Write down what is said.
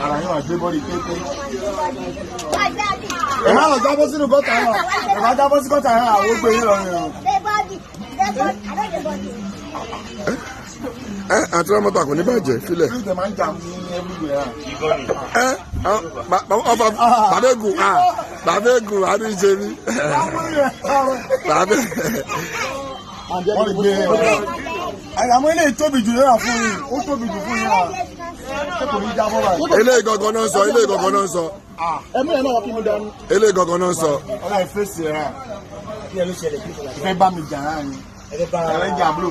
ara yóò wá gbé bọ́ọ̀lì pépé. Ẹ má lọ jábọ́ sínú gọ́tà náà. Ẹ má jábọ́ sí gọ́tà náà àwọn gbé yín lọ rìn o. Àti rámọ́tà kò ní bàjẹ́ sílẹ̀. Ṣé máa ń jà ní everywhere? Bàbá Ègùn àdúgbò mi. Wọ́n lè gbé àmọ́ ilé tóbi jù lọ́wọ́ fún yín. Ó tóbi jù fún yín. Ṣé kò ní jábọ́ báyìí? Eléyìí gangan náà sọ, eléyìí gangan náà sọ. Ẹ̀mí ẹ̀ náà wọ́n kí mo dání. Eléyìí gangan náà sọ. Ọlá ìfẹ́sì ẹ̀ rà. Ìfẹ́ bá mi jà náà ni. Ẹ̀rẹ́ jà bro.